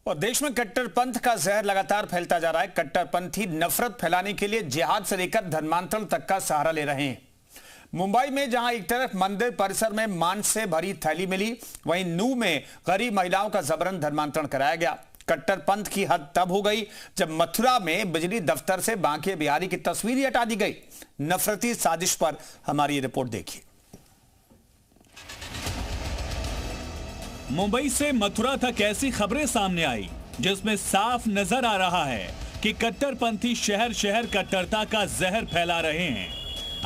और देश में कट्टरपंथ का जहर लगातार फैलता जा रहा है। कट्टरपंथी नफरत फैलाने के लिए जिहाद से लेकर धर्मांतरण तक का सहारा ले रहे हैं। मुंबई में जहां एक तरफ मंदिर परिसर में मांस से भरी थैली मिली, वहीं नूह में गरीब महिलाओं का जबरन धर्मांतरण कराया गया। कट्टरपंथ की हद तब हो गई जब मथुरा में बिजली दफ्तर से बांके बिहारी की तस्वीर ही हटा दी गई। नफरती साजिश पर हमारी रिपोर्ट देखिए। मुंबई से मथुरा तक ऐसी खबरें सामने आई जिसमें साफ नजर आ रहा है कि कट्टरपंथी शहर शहर कट्टरता का जहर फैला रहे हैं।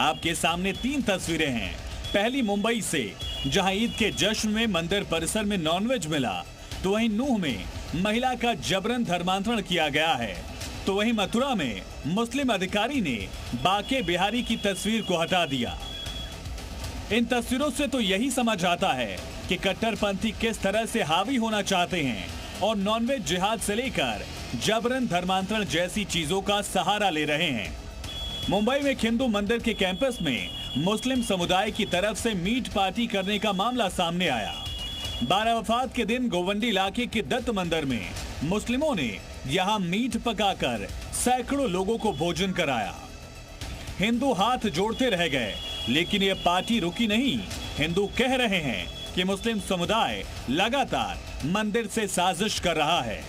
आपके सामने 3 तस्वीरें हैं। पहली मुंबई से, जहां ईद के जश्न में मंदिर परिसर में नॉनवेज मिला, तो वहीं नूह में महिला का जबरन धर्मांतरण किया गया है। तो वहीं मथुरा में मुस्लिम अधिकारी ने बाके बिहारी की तस्वीर को हटा दिया। इन तस्वीरों से तो यही समझ आता है कि कट्टरपंथी किस तरह से हावी होना चाहते हैं और नॉनवेज जिहाद से लेकर जबरन धर्मांतरण जैसी चीजों का सहारा ले रहे हैं। मुंबई में हिंदू मंदिर के कैंपस में मुस्लिम समुदाय की तरफ से मीट पार्टी करने का मामला सामने आया। 12 वफात के दिन गोवंडी इलाके के दत्त मंदिर में मुस्लिमों ने यहां मीट पकाकर सैकड़ों लोगों को भोजन कराया। हिंदू हाथ जोड़ते रह गए, लेकिन ये पार्टी रुकी नहीं। हिंदू कह रहे हैं कि मुस्लिम समुदाय लगातार मंदिर से साजिश कर रहा है।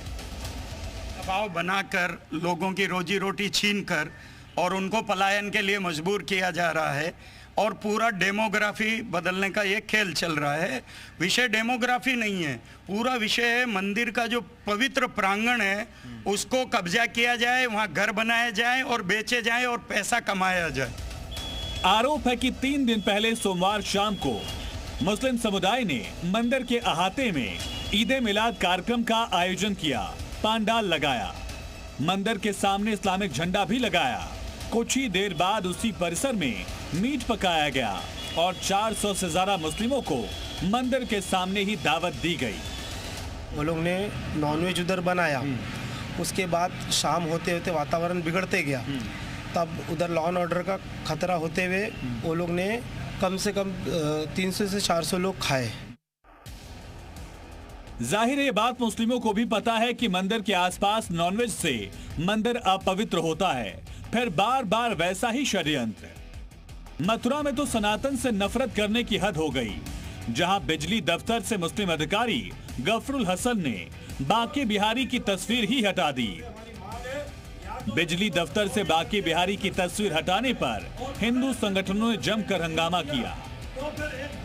दबाव बनाकर लोगों की रोजी रोटी छीनकर और उनको पलायन के लिए मजबूर किया जा रहा है और पूरा डेमोग्राफी बदलने का ये खेल चल रहा है। विषय डेमोग्राफी नहीं है, पूरा विषय है मंदिर का जो पवित्र प्रांगण है उसको कब्जा किया जाए, वहाँ घर बनाया जाए और बेचे जाए और पैसा कमाया जाए। आरोप है कि 3 दिन पहले सोमवार शाम को मुस्लिम समुदाय ने मंदिर के अहाते में ईद मिलाद कार्यक्रम का आयोजन किया, पांडाल लगाया, मंदिर के सामने इस्लामिक झंडा भी लगाया। कुछ ही देर बाद उसी परिसर में मीट पकाया गया और 400 से ज्यादा मुस्लिमों को मंदिर के सामने ही दावत दी गई। वो लोग ने नॉनवेज उधर बनाया, उसके बाद शाम होते होते वातावरण बिगड़ते गया। तब उधर लॉ एंड ऑर्डर का खतरा होते हुए वो लोग ने कम से कम 300 से 400 लोग खाए। जाहिर है ये बात मुस्लिमों को भी पता है कि मंदिर के आसपास नॉनवेज से मंदिर अपवित्र होता है, फिर बार बार वैसा ही षड्यंत्र। मथुरा में तो सनातन से नफरत करने की हद हो गई, जहां बिजली दफ्तर से मुस्लिम अधिकारी गफरुल हसन ने बाके बिहारी की तस्वीर ही हटा दी। बिजली दफ्तर से बाके बिहारी की तस्वीर हटाने पर हिंदू संगठनों ने जमकर हंगामा किया।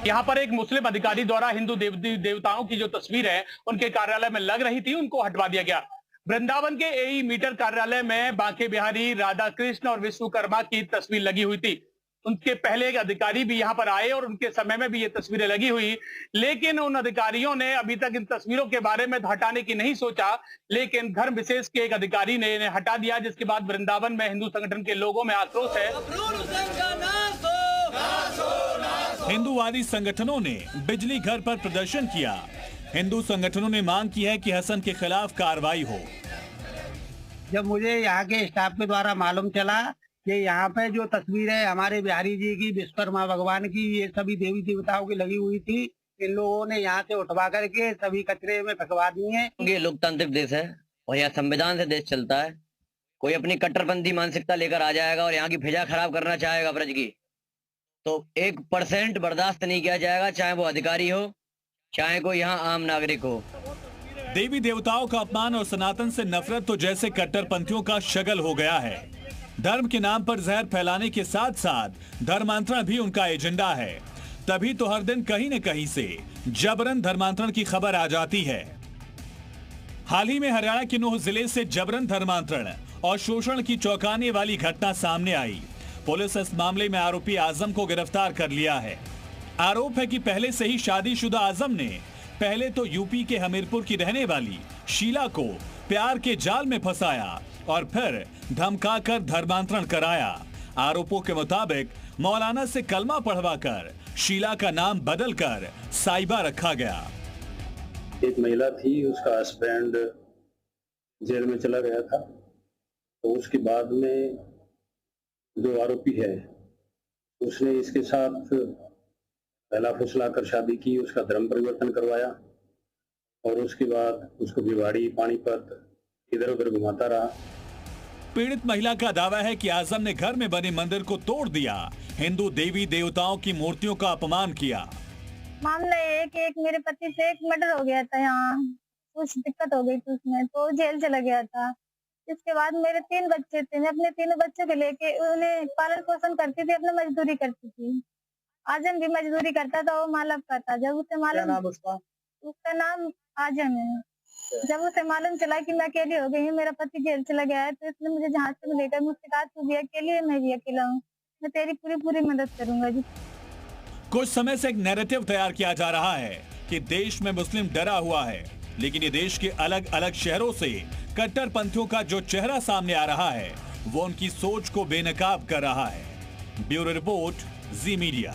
यहाँ पर एक मुस्लिम अधिकारी द्वारा हिंदू देवताओं की जो तस्वीर है उनके कार्यालय में लग रही थी, उनको हटवा दिया गया। वृंदावन के एई मीटर कार्यालय में बाके बिहारी, राधा कृष्ण और विश्वकर्मा की तस्वीर लगी हुई थी। उनके पहले एक अधिकारी भी यहाँ पर आए और उनके समय में भी ये तस्वीरें लगी हुई, लेकिन उन अधिकारियों ने अभी तक इन तस्वीरों के बारे में हटाने की नहीं सोचा, लेकिन धर्म विशेष के एक अधिकारी ने इन्हें हटा दिया, जिसके बाद वृंदावन में हिंदू संगठन के लोगों में आक्रोश है। हिंदूवादी संगठनों ने बिजली घर पर प्रदर्शन किया। हिंदू संगठनों ने मांग की है कि हसन के खिलाफ कार्रवाई हो। जब मुझे यहाँ के स्टाफ के द्वारा मालूम चला कि यहाँ पे जो तस्वीर है हमारे बिहारी जी की, विश्वकर्मा भगवान की, ये सभी देवी देवताओं की लगी हुई थी, इन लोगों ने यहाँ से उठवा करके सभी कचरे में फेंकवा दी है। ये लोकतांत्रिक देश है और यहाँ संविधान से देश चलता है। कोई अपनी कट्टरपंथी मानसिकता लेकर आ जाएगा और यहाँ की फिजा खराब करना चाहेगा ब्रज की, तो 1% बर्दाश्त नहीं किया जाएगा, चाहे वो अधिकारी हो, चाहे कोई यहाँ आम नागरिक हो। देवी देवताओं का अपमान और सनातन से नफरत तो जैसे कट्टरपंथियों का शगल हो गया है। धर्म के नाम पर जहर फैलाने के साथ साथ धर्मांतरण भी उनका एजेंडा है। तभी तो हर दिन कहीं न कहीं से जबरन धर्मांतरण की खबर आ जाती है। हाल ही में हरियाणा के नूह जिले से जबरन धर्मांतरण और शोषण की चौंकाने वाली घटना सामने आई। पुलिस इस मामले में आरोपी आजम को गिरफ्तार कर लिया है। आरोप है कि पहले से ही शादीशुदा आजम ने पहले तो यूपी के हमीरपुर की रहने वाली शीला को प्यार के जाल में फंसाया और फिर धमकाकर धर्मांतरण कराया। आरोपों के मुताबिक मौलाना से कलमा पढ़वाकर शीला का नाम बदलकर साइबा रखा गया। एक महिला थी, उसका हस्बैंड जेल में चला गया था, तो उसके बाद में जो आरोपी है उसने इसके साथ पहला फुसला कर शादी की, उसका धर्म परिवर्तन करवाया और उसके बाद उसको भिवाड़ी, पानीपत इधर उधर घुमाता रहा। पीड़ित महिला का दावा है कि आजम ने घर में बने मंदिर को तोड़ दिया, हिंदू देवी देवताओं की मूर्तियों का अपमान किया। मामला ये है कि एक मेरे पति से एक मर्डर हो गया था, यहाँ कुछ दिक्कत हो गई थी उसमें, तो जेल चला गया था। इसके बाद मेरे 3 बच्चे थे, मैं अपने 3 बच्चों को लेके उन्हें पालन पोषण करती थी, अपना मजदूरी करती थी। आजम भी मजदूरी करता था, वो मालव का था। जब उसे मालूम, उसका नाम आजम है। जब उसे मालूम चला कि मैं अकेली हो गई हूँ, मेरा पति जेल चला गया है, तो इसने मुझे जहाज में लेकर मुझसे कहा तू भी अकेली है, मैं भी अकेला हूँ, मैं तेरी पूरी मदद करूंगा जी। कुछ समय से एक नैरेटिव तैयार किया जा रहा है कि देश में मुस्लिम डरा हुआ है, लेकिन ये देश के अलग अलग शहरों से कट्टरपंथियों का जो चेहरा सामने आ रहा है वो उनकी सोच को बेनकाब कर रहा है। ब्यूरो रिपोर्ट, जी मीडिया।